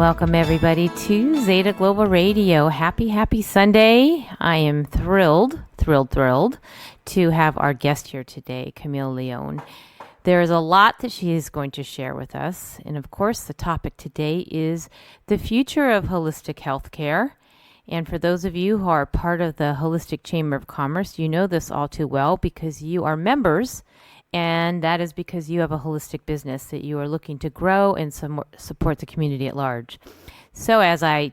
Welcome, everybody, to Zeta Global Radio. Happy Sunday. I am thrilled to have our guest here today, Camille Leone. There is a lot that she is going to share with us. And, of course, the topic today is the future of holistic healthcare. And for those of you who are part of the Holistic Chamber of Commerce, you know this all too well because you are members. And that is because you have a holistic business that you are looking to grow and support the community at large. So as I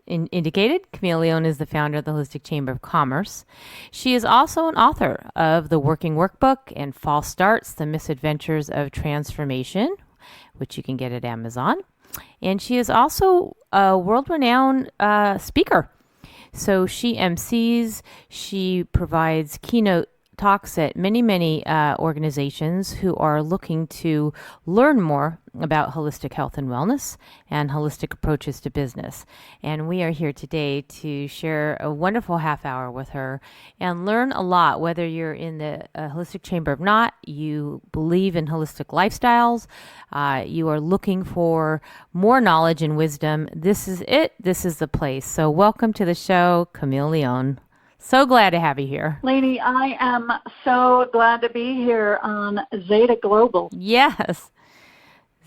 indicated, Camille Leone is the founder of the Holistic Chamber of Commerce. She is also an author of The Working Workbook and False Starts, The Misadventures of Transformation, which you can get at Amazon. And she is also a world-renowned speaker. So she MCs, she provides keynote talks at many organizations who are looking to learn more about holistic health and wellness and holistic approaches to business. And we are here today to share a wonderful half hour with her and learn a lot, whether you're in the Holistic Chamber or not, you believe in holistic lifestyles, you are looking for more knowledge and wisdom. This is it. This is the place. So welcome to the show, Camille Leone. So glad to have you here. Lady, I am so glad to be here on Zeta Global. Yes,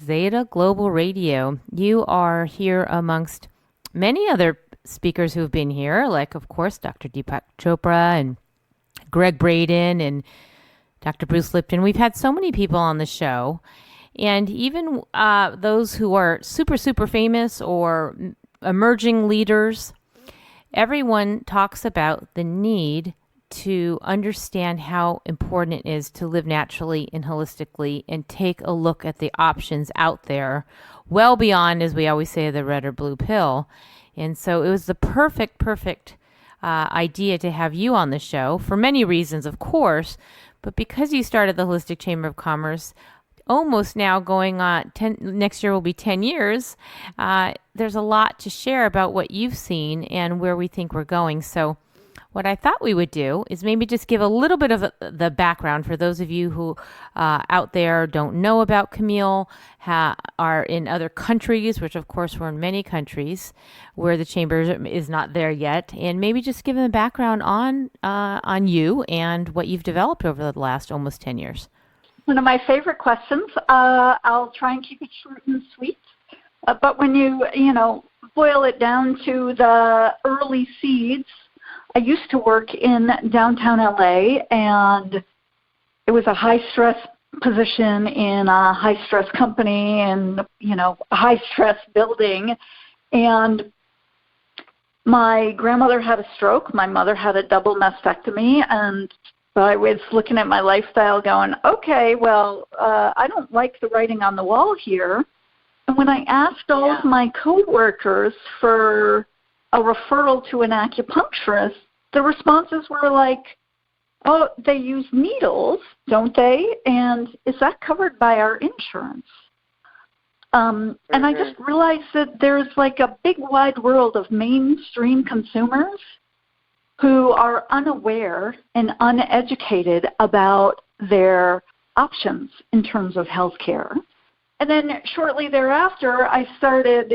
Zeta Global Radio. You are here amongst many other speakers who have been here, like, of course, Dr. Deepak Chopra and Greg Braden and Dr. Bruce Lipton. We've had so many people on the show, and even those who are super famous or emerging leaders. Everyone talks about the need to understand how important it is to live naturally and holistically and take a look at the options out there, well beyond, as we always say, the red or blue pill. And so it was the perfect idea to have you on the show for many reasons, of course, but because you started the Holistic Chamber of Commerce almost now going on, next year will be 10 years, there's a lot to share about what you've seen and where we think we're going. So what I thought we would do is maybe just give a little bit of the background for those of you who out there don't know about Camille, are in other countries, which of course we're in many countries where the chamber is not there yet, and maybe just give them a background on you and what you've developed over the last almost 10 years. One of my favorite questions. I'll try and keep it short and sweet. But when you boil it down to the early seeds, I used to work in downtown LA, and it was a high-stress position in a high-stress company and, a high-stress building. And my grandmother had a stroke. My mother had a double mastectomy, and I was looking at my lifestyle going, okay, well, I don't like the writing on the wall here. And when I asked all of my coworkers for a referral to an acupuncturist, the responses were like, oh, they use needles, don't they? And is that covered by our insurance? And I just realized that there's like a big wide world of mainstream consumers who are unaware and uneducated about their options in terms of healthcare. And then shortly thereafter, I started,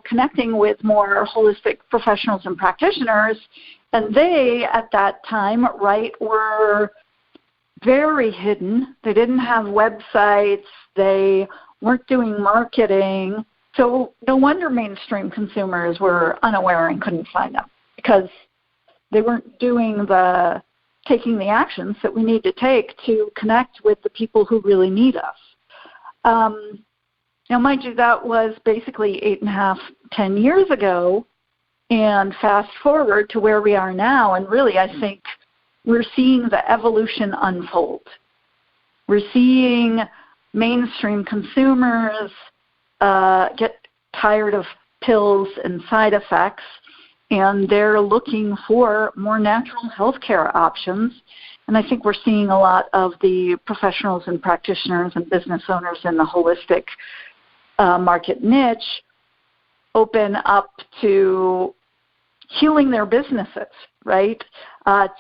connecting with more holistic professionals and practitioners, and they, at that time, were very hidden. They didn't have websites. They weren't doing marketing. So no wonder mainstream consumers were unaware and couldn't find them, because they weren't taking the actions that we need to take to connect with the people who really need us. Now, mind you, that was basically 8.5, 10 years ago, and fast forward to where we are now, and really I think we're seeing the evolution unfold. We're seeing mainstream consumers get tired of pills and side effects, and they're looking for more natural healthcare options. And I think we're seeing a lot of the professionals and practitioners and business owners in the holistic market niche open up to healing their businesses, right?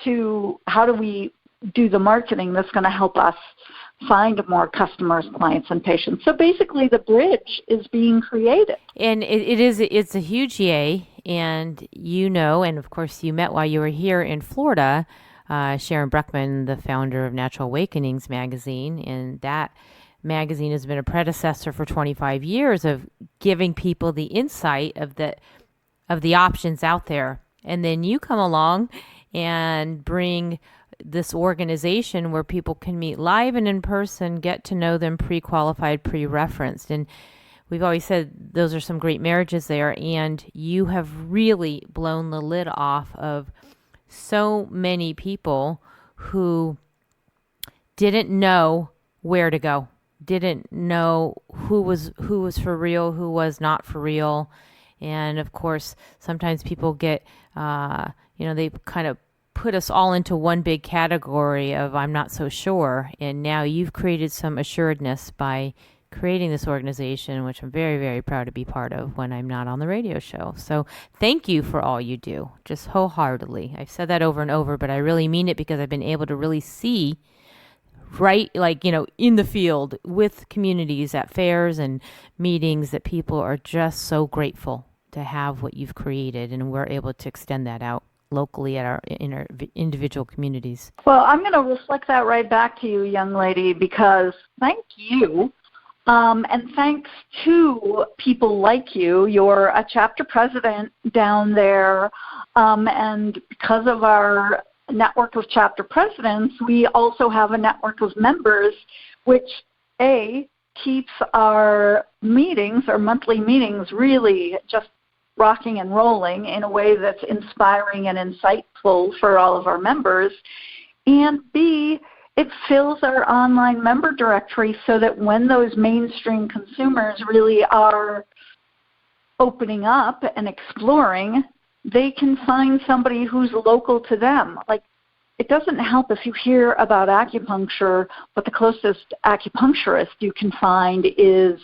To how do we do the marketing that's going to help us find more customers, clients, and patients. So basically the bridge is being created. And it's a huge yay. And and of course you met while you were here in Florida, Sharon Bruckman, the founder of Natural Awakenings magazine. And that magazine has been a predecessor for 25 years of giving people the insight of the options out there. And then you come along and bring this organization where people can meet live and in person, get to know them pre-qualified, pre-referenced. And we've always said those are some great marriages there. And you have really blown the lid off of so many people who didn't know where to go, didn't know who was for real, who was not for real. And of course, sometimes people get, they kind of put us all into one big category of I'm not so sure. And now you've created some assuredness by creating this organization, which I'm very, very proud to be part of when I'm not on the radio show. So thank you for all you do, just wholeheartedly. I've said that over and over, but I really mean it because I've been able to really see in the field with communities at fairs and meetings that people are just so grateful to have what you've created, and we're able to extend that out locally in our individual communities. Well, I'm going to reflect that right back to you, young lady, because thank you. And thanks to people like you. You're a chapter president down there, and because of our network of chapter presidents, we also have a network of members, which keeps our meetings, our monthly meetings, really just rocking and rolling in a way that's inspiring and insightful for all of our members. And B, it fills our online member directory so that when those mainstream consumers really are opening up and exploring, they can find somebody who's local to them. Like, it doesn't help if you hear about acupuncture, but the closest acupuncturist you can find is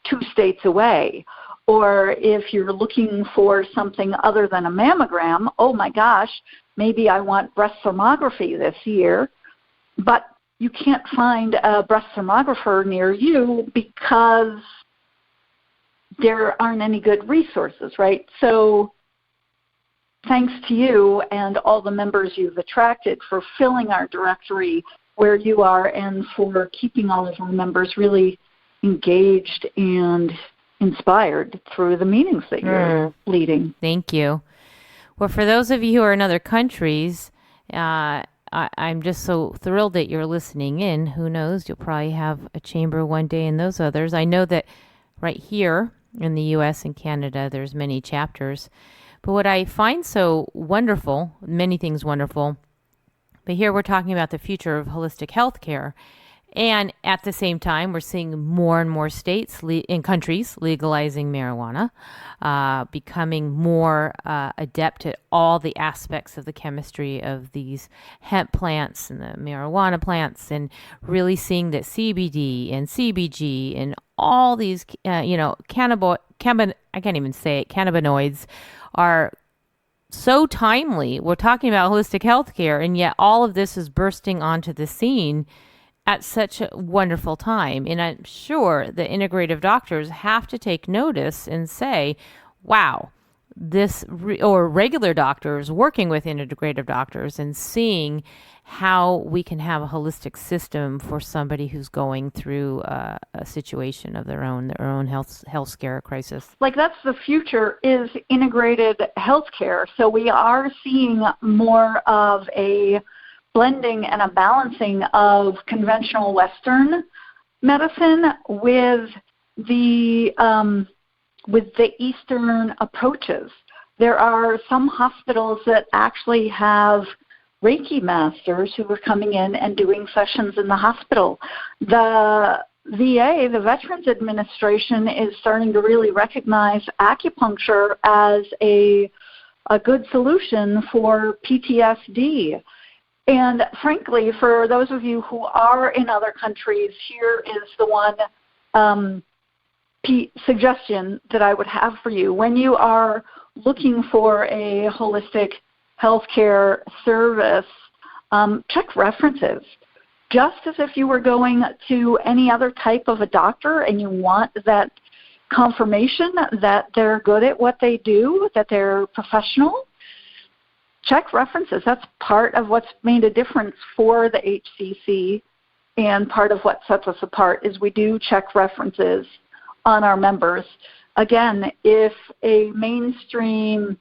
2 states away. Or if you're looking for something other than a mammogram, oh my gosh, maybe I want breast thermography this year, but you can't find a breast thermographer near you because there aren't any good resources, right? So thanks to you and all the members you've attracted for filling our directory where you are and for keeping all of our members really engaged and inspired through the meetings that you're leading. Thank you. Well, for those of you who are in other countries, I'm just so thrilled that you're listening in. Who knows? You'll probably have a chamber one day in those others. I know that right here in the U.S. and Canada, there's many chapters. But what I find so wonderful, many things wonderful, but here we're talking about the future of holistic healthcare. And at the same time, we're seeing more and more states and countries legalizing marijuana, becoming more adept at all the aspects of the chemistry of these hemp plants and the marijuana plants, and really seeing that CBD and CBG and all these, cannabinoids are so timely. We're talking about holistic healthcare, and yet all of this is bursting onto the scene at such a wonderful time. And I'm sure the integrative doctors have to take notice and say, wow, or regular doctors working with integrative doctors and seeing how we can have a holistic system for somebody who's going through a situation of their own health scare crisis. Like, that's the future, is integrated healthcare. So we are seeing more of a blending and a balancing of conventional Western medicine with the Eastern approaches. There are some hospitals that actually have Reiki masters who are coming in and doing sessions in the hospital. The VA, the Veterans Administration, is starting to really recognize acupuncture as a good solution for PTSD. And frankly, for those of you who are in other countries, here is the one suggestion that I would have for you. When you are looking for a holistic healthcare service, check references. just as if you were going to any other type of a doctor and you want that confirmation that they're good at what they do, that they're professional. Check references. That's part of what's made a difference for the HCC, and part of what sets us apart is we do check references on our members. Again, if a mainstream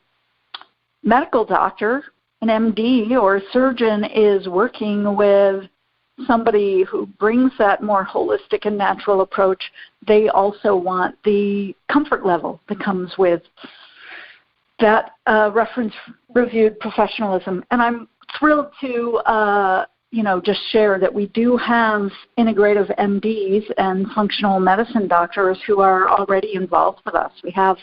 medical doctor, an MD or a surgeon is working with somebody who brings that more holistic and natural approach, they also want the comfort level that comes with that reference-reviewed professionalism. And I'm thrilled to just share that we do have integrative MDs and functional medicine doctors who are already involved with us. We have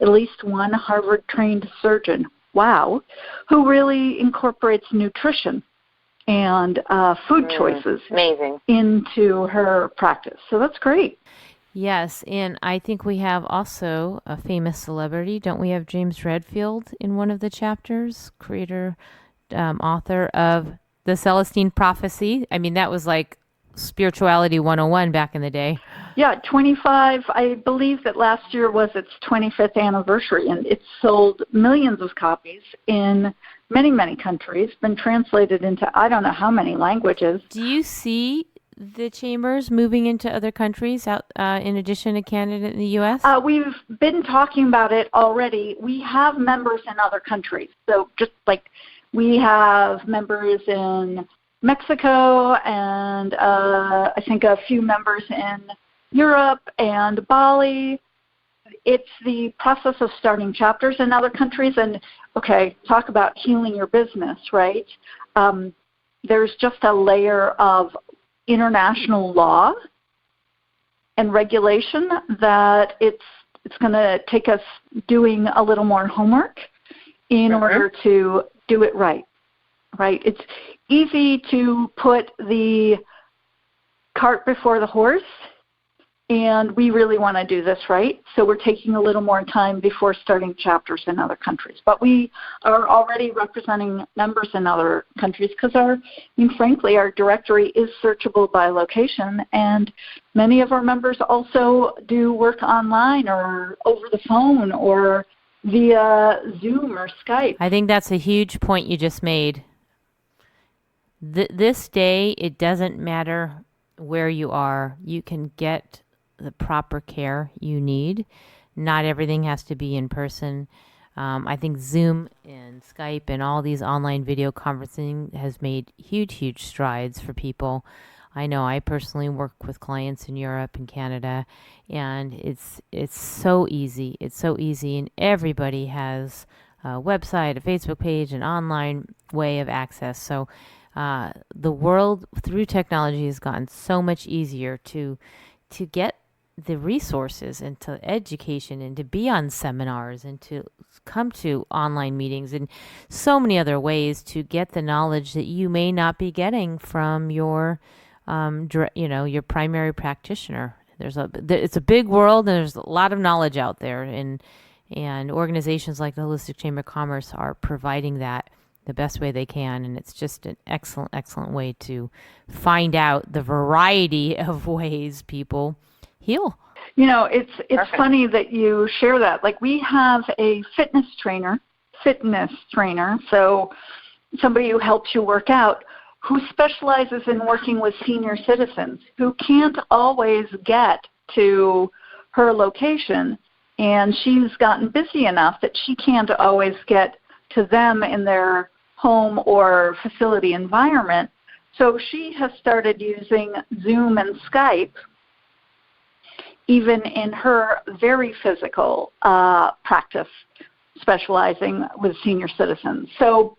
at least one Harvard-trained surgeon, wow, who really incorporates nutrition and food choices into her practice. So that's great. Yes, and I think we have also a famous celebrity. Don't we have James Redfield in one of the chapters, creator, author of The Celestine Prophecy? I mean, that was like Spirituality 101 back in the day. Yeah, 25, I believe that last year was its 25th anniversary, and it's sold millions of copies in many, many countries, been translated into I don't know how many languages. Do you see the chambers moving into other countries out in addition to Canada and the U.S.? We've been talking about it already. We have members in other countries. So just like we have members in Mexico and I think a few members in Europe and Bali. It's the process of starting chapters in other countries. And, okay, talk about healing your business, right? There's just a layer of international law and regulation that it's going to take us doing a little more homework in order to do it right. It's easy to put the cart before the horse, and we really want to do this right. So we're taking a little more time before starting chapters in other countries. But we are already representing members in other countries because frankly, our directory is searchable by location, and many of our members also do work online or over the phone or via Zoom or Skype. I think that's a huge point you just made. This day, it doesn't matter where you are. You can get the proper care you need. Not everything has to be in person. I think Zoom and Skype and all these online video conferencing has made huge strides for people. I know I personally work with clients in Europe and Canada, and it's so easy. It's so easy, and everybody has a website, a Facebook page, an online way of access. So the world through technology has gotten so much easier to get the resources and to education and to be on seminars and to come to online meetings and so many other ways to get the knowledge that you may not be getting from your your primary practitioner. It's a big world, and there's a lot of knowledge out there, and organizations like the Holistic Chamber of Commerce are providing that the best way they can, and it's just an excellent way to find out the variety of ways people heal. It's funny that you share that. Like, we have a fitness trainer, so somebody who helps you work out, who specializes in working with senior citizens who can't always get to her location, and she's gotten busy enough that she can't always get to them in their home or facility environment. So she has started using Zoom and Skype even in her very physical practice, specializing with senior citizens. So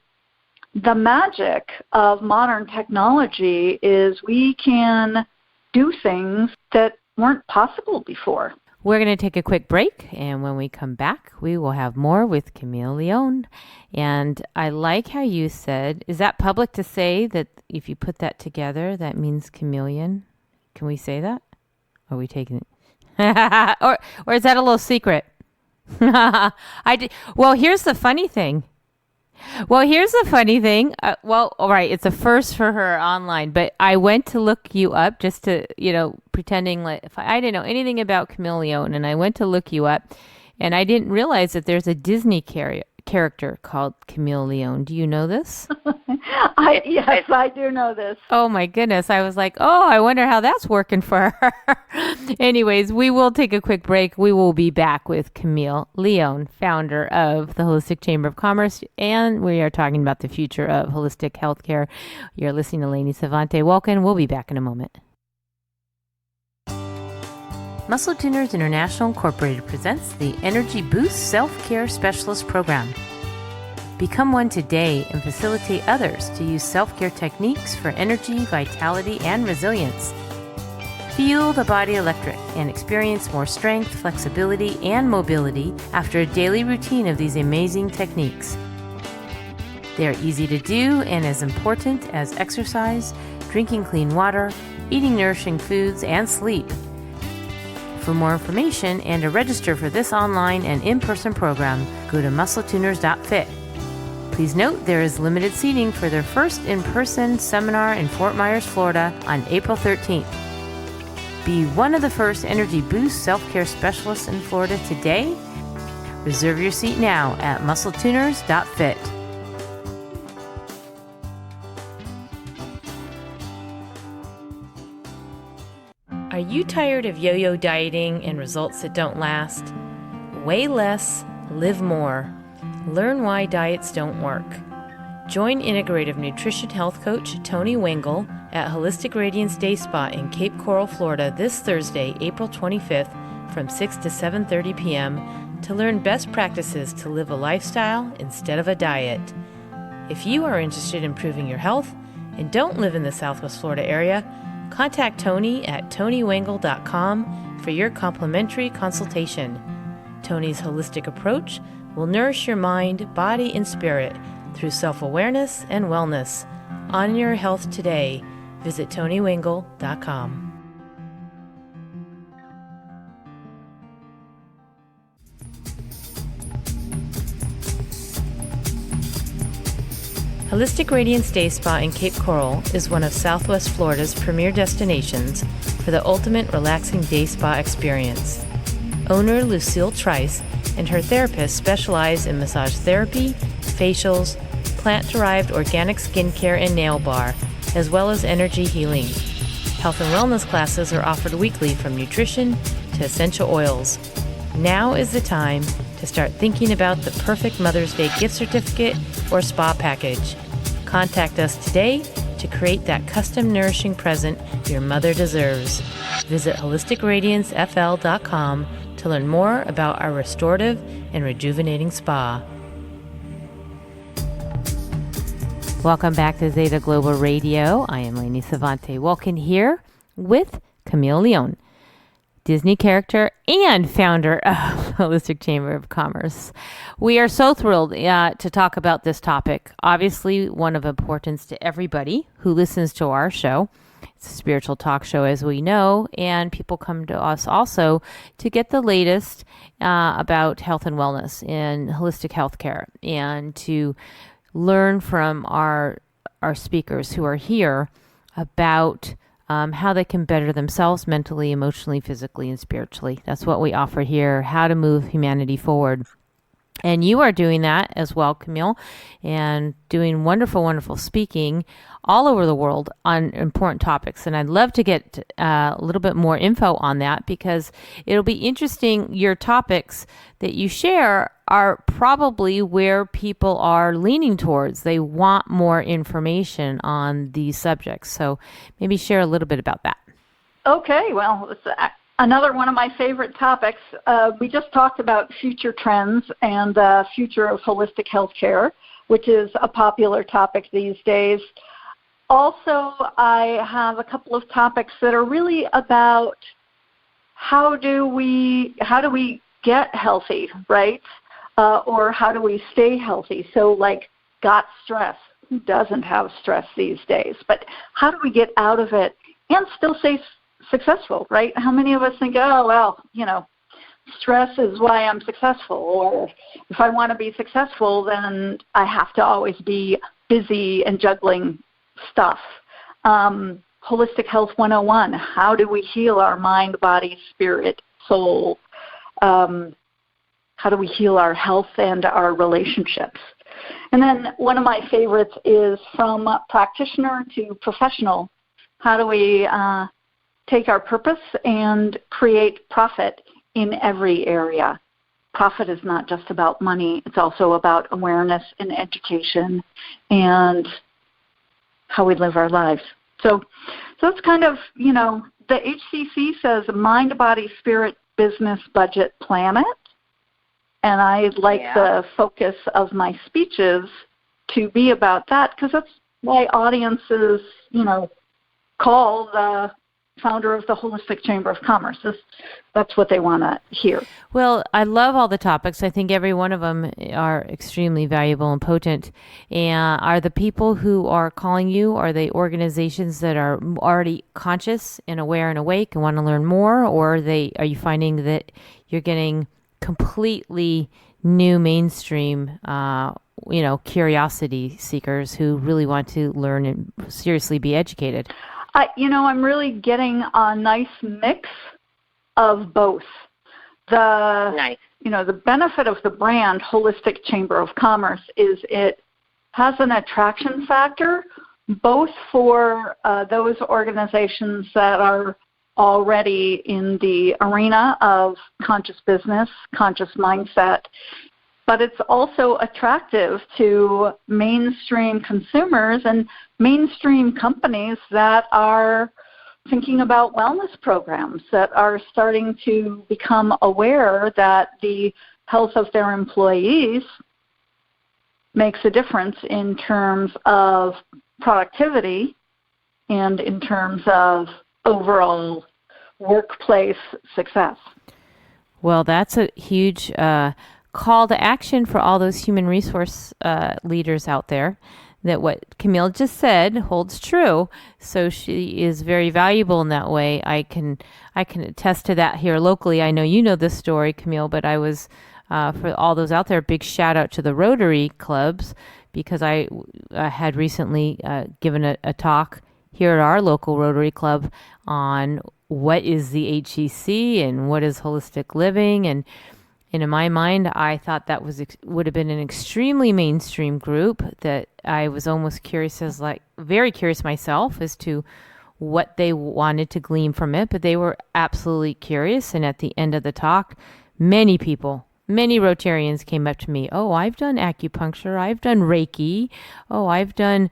the magic of modern technology is we can do things that weren't possible before. We're going to take a quick break, and when we come back, we will have more with Camille Leone. And I like how you said, is that public to say that if you put that together, that means chameleon? Can we say that? Are we taking it? or is that a little secret? Well, here's the funny thing. Well, here's the funny thing. Well, all right, it's a first for her online, but I went to look you up just to, pretending like if I didn't know anything about Camille Leone, and I went to look you up, and I didn't realize that there's a Disney character called Camille Leone. Do you know this? Yes, I do know this. Oh my goodness. I was like, oh, I wonder how that's working for her. Anyways, we will take a quick break. We will be back with Camille Leone, founder of the Holistic Chamber of Commerce, and we are talking about the future of holistic healthcare. You're listening to Lainey Savante. Welcome. We'll be back in a moment. Muscle Tuners International Incorporated presents the Energy Boost Self-Care Specialist Program. Become one today and facilitate others to use self-care techniques for energy, vitality, and resilience. Feel the body electric and experience more strength, flexibility, and mobility after a daily routine of these amazing techniques. They are easy to do and as important as exercise, drinking clean water, eating nourishing foods, and sleep. For more information and to register for this online and in-person program, go to muscletuners.fit. Please note there is limited seating for their first in-person seminar in Fort Myers, Florida on April 13th. Be one of the first Energy Boost self-care specialists in Florida today. Reserve your seat now at muscletuners.fit. Are you tired of yo-yo dieting and results that don't last? Weigh less, live more. Learn why diets don't work. Join integrative nutrition health coach Tony Wingle at Holistic Radiance Day Spa in Cape Coral, Florida this Thursday, April 25th from 6 to 7:30 p.m. to learn best practices to live a lifestyle instead of a diet. If you are interested in improving your health and don't live in the Southwest Florida area, contact Tony at tonywingle.com for your complimentary consultation. Tony's holistic approach will nourish your mind, body, and spirit through self-awareness and wellness. On your health today. Visit tonywingle.com. Holistic Radiance Day Spa in Cape Coral is one of Southwest Florida's premier destinations for the ultimate relaxing day spa experience. Owner Lucille Trice and her therapist specialize in massage therapy, facials, plant-derived organic skincare and nail bar, as well as energy healing. Health and wellness classes are offered weekly from nutrition to essential oils. Now is the time to start thinking about the perfect Mother's Day gift certificate or spa package. Contact us today to create that custom nourishing present your mother deserves. Visit holisticradiancefl.com to learn more about our restorative and rejuvenating spa. Welcome back to Zeta Global Radio. I am Lainey Savante. Welcome here with Camille Leone, Disney character and founder of Holistic Chamber of Commerce. We are so thrilled to talk about this topic. Obviously, one of importance to everybody who listens to our show. It's a spiritual talk show, as we know, and people come to us also to get the latest about health and wellness and holistic healthcare, and to learn from our speakers who are here about how they can better themselves mentally, emotionally, physically, and spiritually. That's what we offer here, how to move humanity forward. And you are doing that as well, Camille, and doing wonderful, wonderful speaking all over the world on important topics. And I'd love to get a little bit more info on that, because it'll be interesting. Your topics that you share are probably where people are leaning towards. They want more information on these subjects. So maybe share a little bit about that. Okay, well, it's another one of my favorite topics. We just talked about future trends and the future of holistic healthcare, which is a popular topic these days. Also, I have a couple of topics that are really about how do we get healthy, right? Or how do we stay healthy? So like, got stress. Who doesn't have stress these days? But how do we get out of it and still stay successful, right? How many of us think, oh, well, stress is why I'm successful, or if I want to be successful, then I have to always be busy and juggling stuff. Holistic Health 101, how do we heal our mind, body, spirit, soul? How do we heal our health and our relationships? And then one of my favorites is from practitioner to professional. How do we take our purpose and create profit in every area? Profit is not just about money. It's also about awareness and education and how we live our lives. So it's kind of, the HCC says mind, body, spirit, business, budget, planet. And I like the focus of my speeches to be about that, because that's why audiences, call the founder of the Holistic Chamber of Commerce. That's what they want to hear. Well, I love all the topics. I think every one of them are extremely valuable and potent. And are the people who are calling you, are they organizations that are already conscious and aware and awake and want to learn more? Or are you finding that you're getting completely new mainstream, curiosity seekers who really want to learn and seriously be educated? I'm really getting a nice mix of both. The benefit of the brand Holistic Chamber of Commerce is it has an attraction factor both for those organizations that are already in the arena of conscious business, conscious mindset, but it's also attractive to mainstream consumers and mainstream companies that are thinking about wellness programs, that are starting to become aware that the health of their employees makes a difference in terms of productivity and in terms of overall workplace success. Well, that's a huge call to action for all those human resource leaders out there, that what Camille just said holds true. So she is very valuable in that way. I can attest to that here locally. I know you know this story, Camille, but I was, for all those out there, big shout out to the Rotary clubs, because I had recently given a talk here at our local Rotary Club on what is the HEC and what is holistic living. And in my mind, I thought that would have been an extremely mainstream group, that I was almost very curious myself as to what they wanted to glean from it, but they were absolutely curious. And at the end of the talk, many Rotarians came up to me. Oh, I've done acupuncture. I've done Reiki. Oh, I've done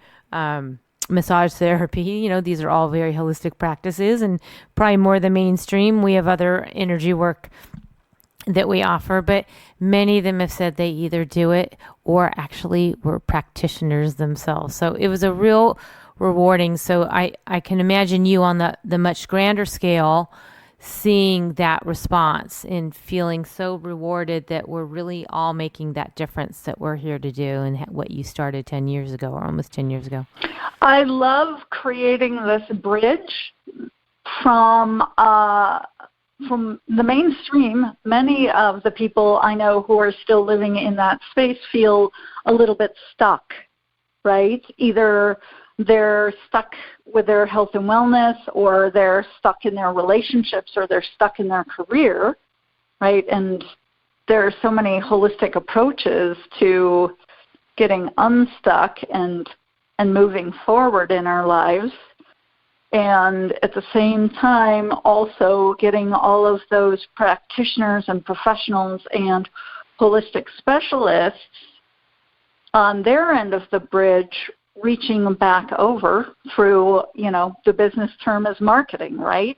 massage therapy. These are all very holistic practices, and probably more the mainstream. We have other energy work that we offer, but many of them have said they either do it or actually were practitioners themselves. So it was a real rewarding. So I can imagine you on the much grander scale seeing that response and feeling so rewarded that we're really all making that difference that we're here to do, and what you started 10 years ago, or almost 10 years ago. I love creating this bridge from the mainstream. Many of the people I know who are still living in that space feel a little bit stuck, right? Either they're stuck with their health and wellness, or they're stuck in their relationships, or they're stuck in their career, right? And there are so many holistic approaches to getting unstuck and moving forward in our lives. And at the same time, also getting all of those practitioners and professionals and holistic specialists on their end of the bridge, reaching back over through, the business term is marketing, right?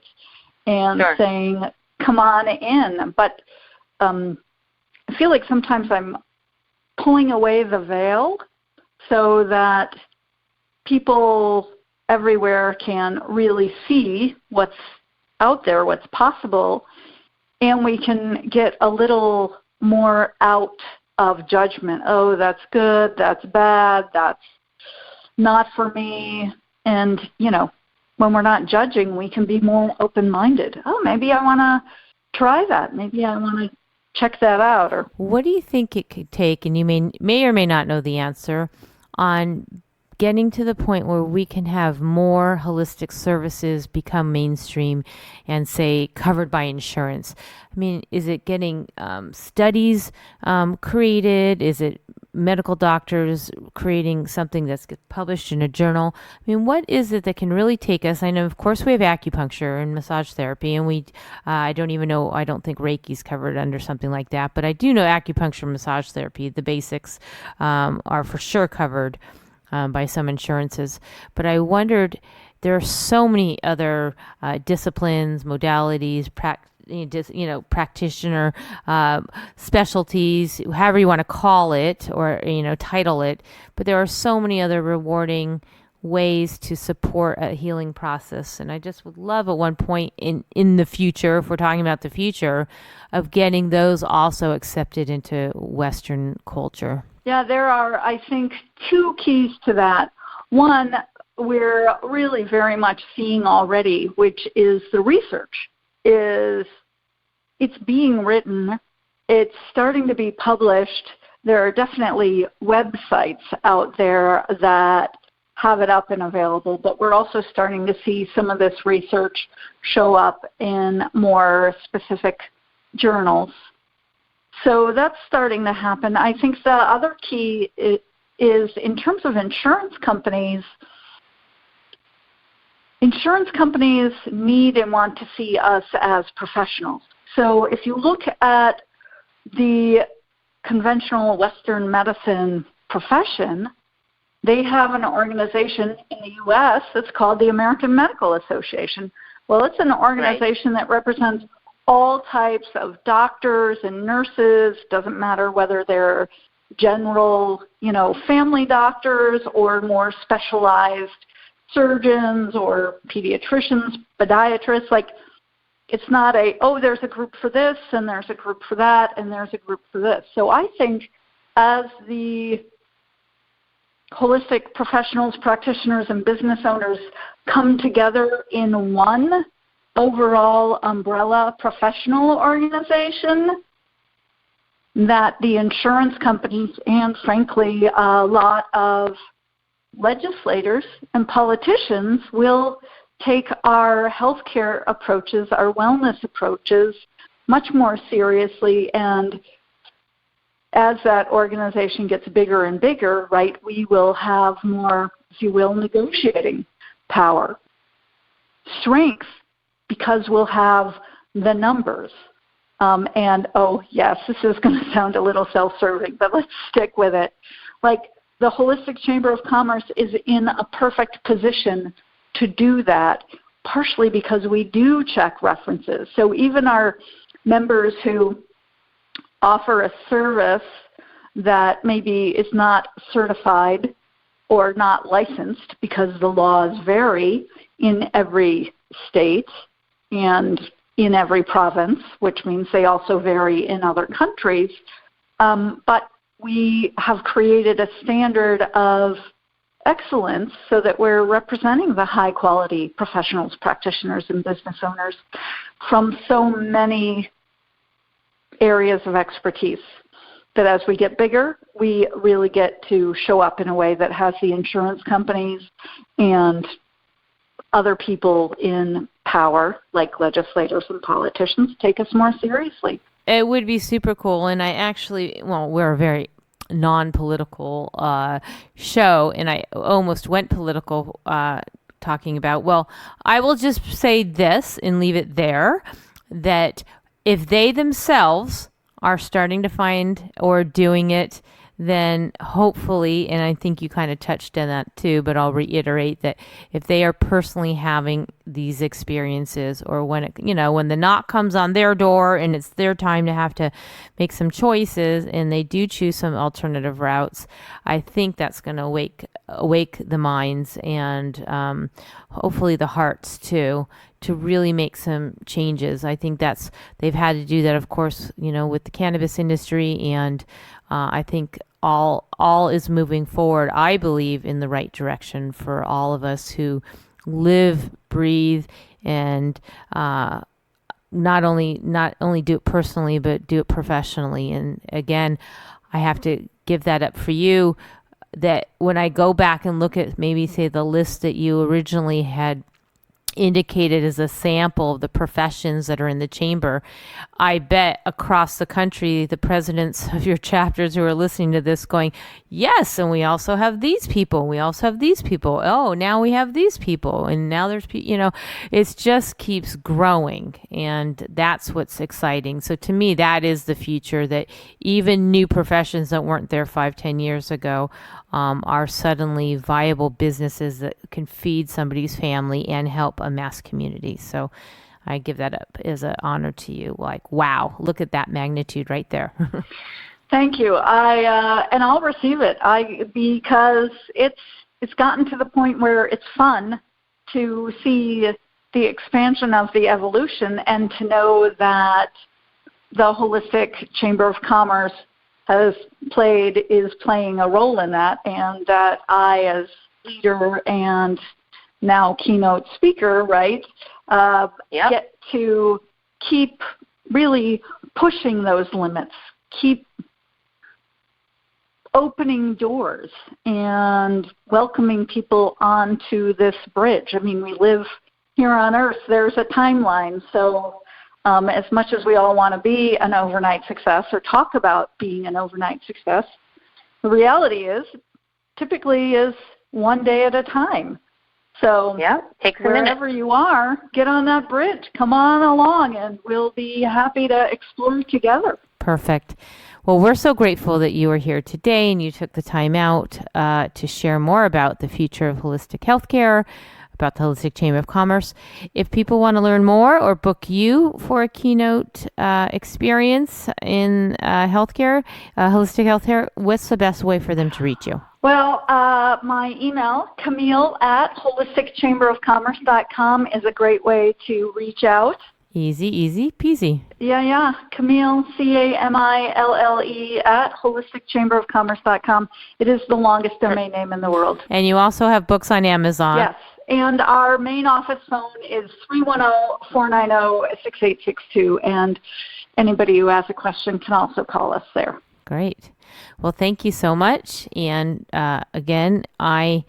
And Sure. saying, come on in. But I feel like sometimes I'm pulling away the veil so that people everywhere can really see what's out there, what's possible, and we can get a little more out of judgment. Oh, that's good, that's bad, that's not for me. And, when we're not judging, we can be more open-minded. Oh, maybe I want to try that. Maybe I want to check that out. Or What do you think it could take, and you may or may not know the answer, on getting to the point where we can have more holistic services become mainstream and say covered by insurance? I mean, is it getting studies created? Is it medical doctors creating something that's get published in a journal? I mean, what is it that can really take us? I know, of course, we have acupuncture and massage therapy, and I don't even know, I don't think Reiki's covered under something like that, but I do know acupuncture and massage therapy, the basics are for sure covered by some insurances. But I wondered, there are so many other disciplines, modalities, practitioner specialties, however you want to call it or title it. But there are so many other rewarding ways to support a healing process, and I just would love at one point in the future, if we're talking about the future, of getting those also accepted into Western culture. Yeah, there are, I think, two keys to that. One, we're really very much seeing already, which is the research. It's being written, it's starting to be published. There are definitely websites out there that have it up and available, but we're also starting to see some of this research show up in more specific journals. So that's starting to happen. I think the other key is in terms of insurance companies need and want to see us as professionals. So if you look at the conventional Western medicine profession, they have an organization in the U.S. that's called the American Medical Association. Well, it's an organization that represents all types of doctors and nurses. Doesn't matter whether they're general, family doctors or more specialized surgeons or pediatricians, podiatrists. Like, it's not there's a group for this and there's a group for that and there's a group for this. So I think as the holistic professionals, practitioners, and business owners come together in one overall umbrella professional organization, that the insurance companies and, frankly, a lot of legislators and politicians will take our healthcare approaches, our wellness approaches, much more seriously. And as that organization gets bigger and bigger, right, we will have more, if you will, negotiating power, strength, because we'll have the numbers. Yes, this is going to sound a little self-serving, but let's stick with it. Like, the Holistic Chamber of Commerce is in a perfect position to do that, partially because we do check references. So even our members who offer a service that maybe is not certified or not licensed, because the laws vary in every state and in every province, which means they also vary in other countries. But we have created a standard of excellence so that we're representing the high-quality professionals, practitioners, and business owners from so many areas of expertise, that as we get bigger, we really get to show up in a way that has the insurance companies and other people in power, like legislators and politicians, take us more seriously. It would be super cool. And we're a very non-political show, and I almost went political talking about, I will just say this and leave it there, that if they themselves are starting to find or doing it, then hopefully, and I think you kind of touched on that too, but I'll reiterate that if they are personally having these experiences, or when when the knock comes on their door and it's their time to have to make some choices, and they do choose some alternative routes, I think that's going to awake the minds and hopefully the hearts too, to really make some changes. I think they've had to do that, of course, with the cannabis industry, and I think all is moving forward, I believe, in the right direction for all of us who live, breathe, and not only do it personally, but do it professionally. And again, I have to give that up for you, that when I go back and look at maybe say the list that you originally had indicated as a sample of the professions that are in the chamber, I bet across the country, the presidents of your chapters who are listening to this going, yes, and we also have these people. We also have these people. Oh, now we have these people. And now there's, it just keeps growing. And that's what's exciting. So to me, that is the future, that even new professions that weren't there 5-10 years ago are suddenly viable businesses that can feed somebody's family and help a mass community. So I give that up as an honor to you. Like, wow, look at that magnitude right there. Thank you. And I'll receive it. Because it's gotten to the point where it's fun to see the expansion of the evolution, and to know that the Holistic Chamber of Commerce is playing a role in that, and that I, as leader and now keynote speaker, right, get to keep really pushing those limits, keep opening doors and welcoming people onto this bridge. I mean, we live here on Earth. There's a timeline. So as much as we all want to be an overnight success or talk about being an overnight success, the reality is typically is one day at a time. So takes a wherever minute. you are, get on that bridge. Come on along, and we'll be happy to explore together. Perfect. Well, we're so grateful that you are here today and you took the time out to share more about the future of holistic healthcare, about the Holistic Chamber of Commerce. If people want to learn more or book you for a keynote experience in healthcare, holistic healthcare, what's the best way for them to reach you? Well, my email, Camille at holisticchamberofcommerce.com, is a great way to reach out. Easy peasy. Yeah. Camille, Camille at holisticchamberofcommerce.com. It is the longest domain name in the world. And you also have books on Amazon. Yes. And our main office phone is 310-490-6862. And anybody who has a question can also call us there. Great. Well, thank you so much. And again, I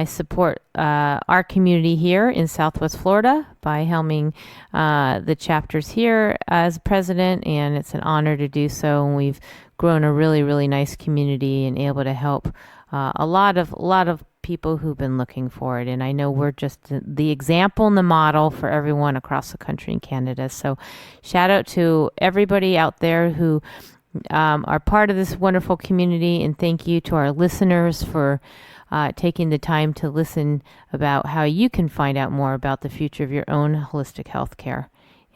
support our community here in Southwest Florida by helming the chapters here as president, and it's an honor to do so. And we've grown a really, really nice community and able to help a lot of people who've been looking for it. And I know we're just the example and the model for everyone across the country and Canada. So shout out to everybody out there who are part of this wonderful community, and thank you to our listeners for taking the time to listen about how you can find out more about the future of your own holistic health care.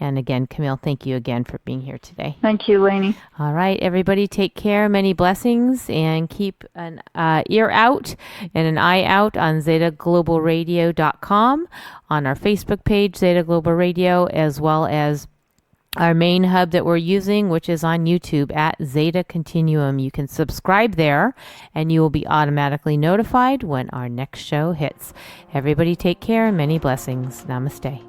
And again, Camille, thank you again for being here today. Thank you, Lainey. All right, everybody, take care. Many blessings, and keep an ear out and an eye out on ZetaGlobalRadio.com, on our Facebook page, Zeta Global Radio, as well as our main hub that we're using, which is on YouTube at Zeta Continuum. You can subscribe there, and you will be automatically notified when our next show hits. Everybody take care. Many blessings. Namaste.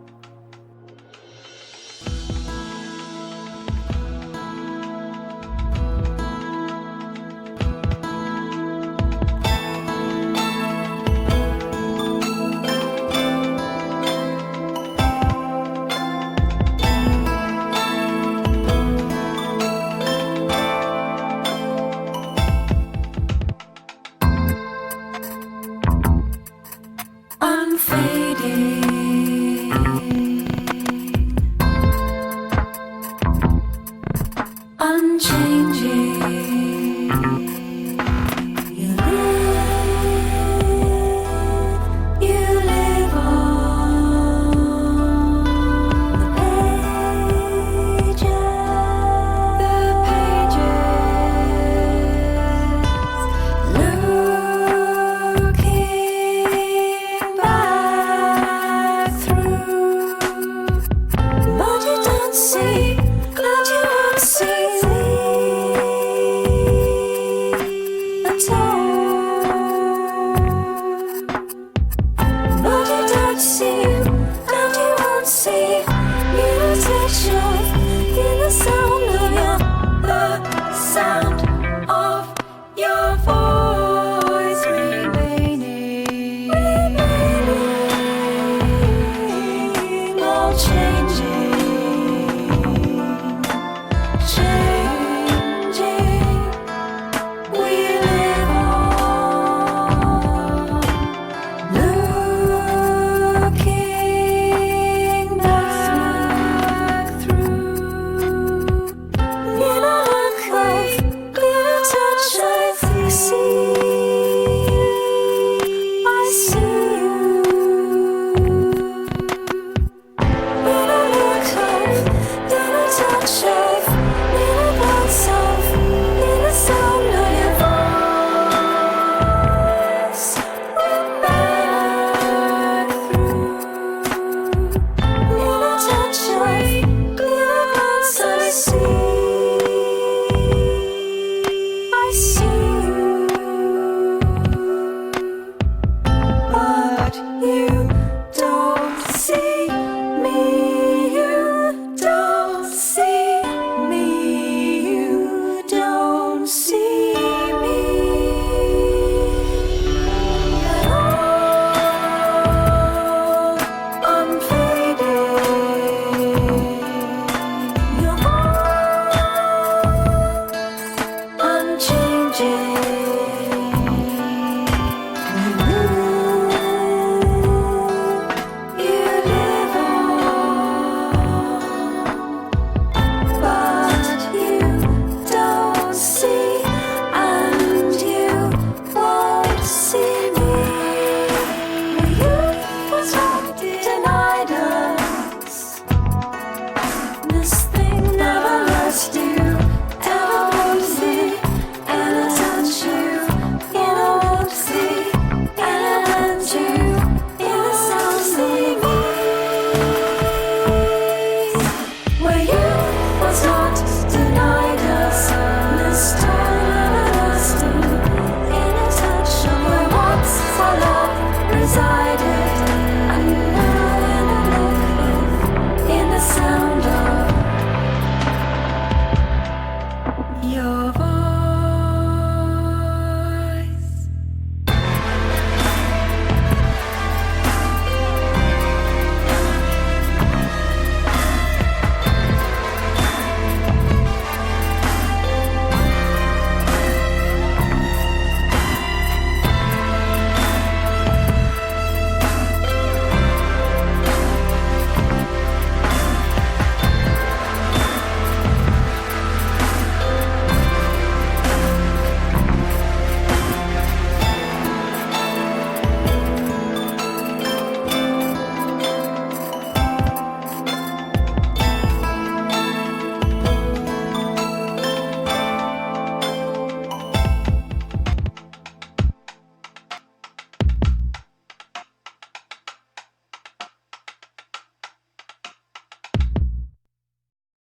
Unfading.